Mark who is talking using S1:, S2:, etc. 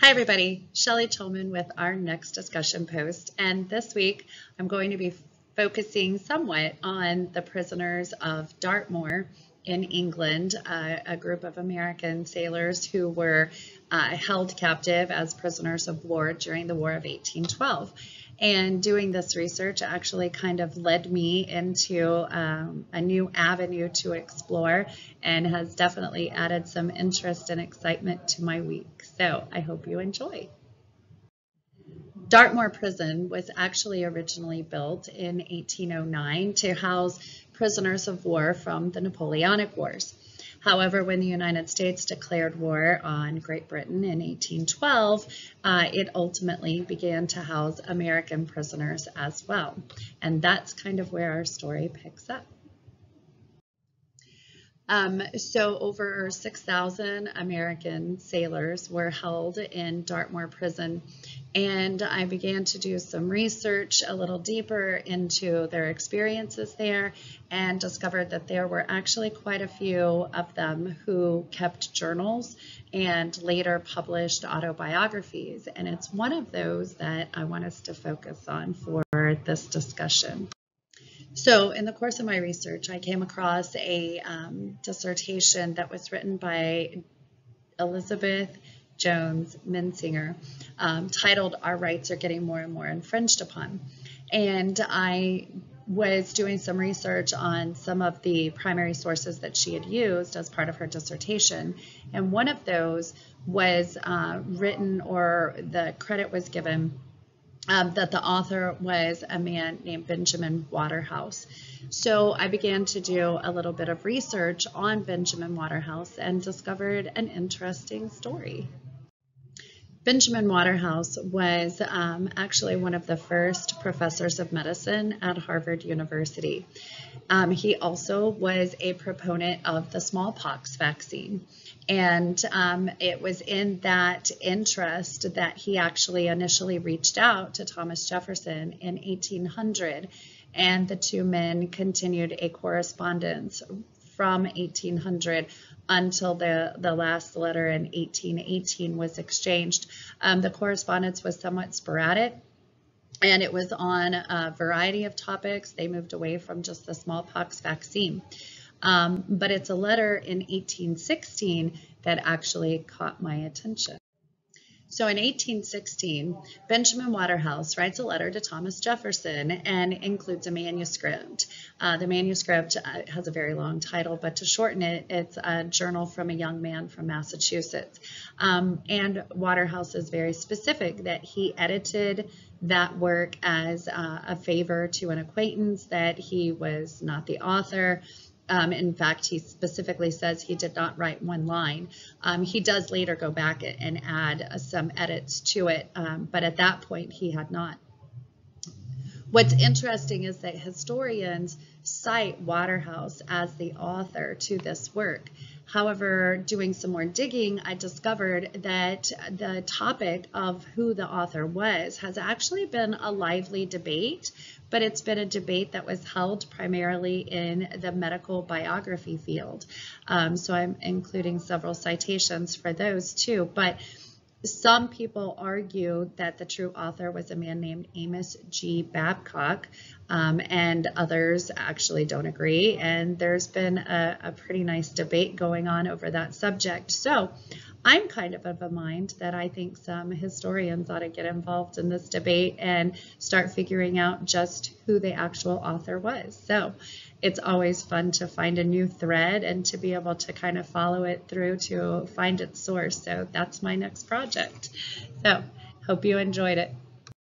S1: Hi everybody, Shelley Tillman with our next discussion post, and this week I'm going to be focusing somewhat on the prisoners of Dartmoor in England, a group of American sailors who were held captive as prisoners of war during the War of 1812. And doing this research actually kind of led me into a new avenue to explore and has definitely added some interest and excitement to my week. So I hope you enjoy. Dartmoor Prison was actually originally built in 1809 to house prisoners of war from the Napoleonic Wars. However, when the United States declared war on Great Britain in 1812, it ultimately began to house American prisoners as well. And that's kind of where our story picks up. So over 6,000 American sailors were held in Dartmoor Prison, and I began to do some research a little deeper into their experiences there and discovered that there were actually quite a few of them who kept journals and later published autobiographies, and it's one of those that I want us to focus on for this discussion. So in the course of my research, I came across a dissertation that was written by Elizabeth Jones Minsinger titled "Our Rights Are Getting More and More Infringed Upon." And I was doing some research on some of the primary sources that she had used as part of her dissertation. And one of those was written, or the credit was given, that the author was a man named Benjamin Waterhouse. So I began to do a little bit of research on Benjamin Waterhouse and discovered an interesting story. Benjamin Waterhouse was actually one of the first professors of medicine at Harvard University. He also was a proponent of the smallpox vaccine. And it was in that interest that he actually initially reached out to Thomas Jefferson in 1800, and the two men continued a correspondence from 1800 until the last letter in 1818 was exchanged. The correspondence was somewhat sporadic, and it was on a variety of topics. They moved away from just the smallpox vaccine. But it's a letter in 1816 that actually caught my attention. So in 1816, Benjamin Waterhouse writes a letter to Thomas Jefferson and includes a manuscript. The manuscript has a very long title, but to shorten it, it's a journal from a young man from Massachusetts. And Waterhouse is very specific that he edited that work as a favor to an acquaintance, that he was not the author. In fact, he specifically says he did not write one line. He does later go back and add some edits to it, but at that point he had not. What's interesting is that historians cite Waterhouse as the author to this work. However, doing some more digging, I discovered that the topic of who the author was has actually been a lively debate, but it's been a debate that was held primarily in the medical biography field. So I'm including several citations for those too. But some people argue that the true author was a man named Amos G. Babcock, and others actually don't agree. And there's been a pretty nice debate going on over that subject. So I'm kind of a mind that I think some historians ought to get involved in this debate and start figuring out just who the actual author was. So it's always fun to find a new thread and to be able to kind of follow it through to find its source. So that's my next project. So hope you enjoyed it.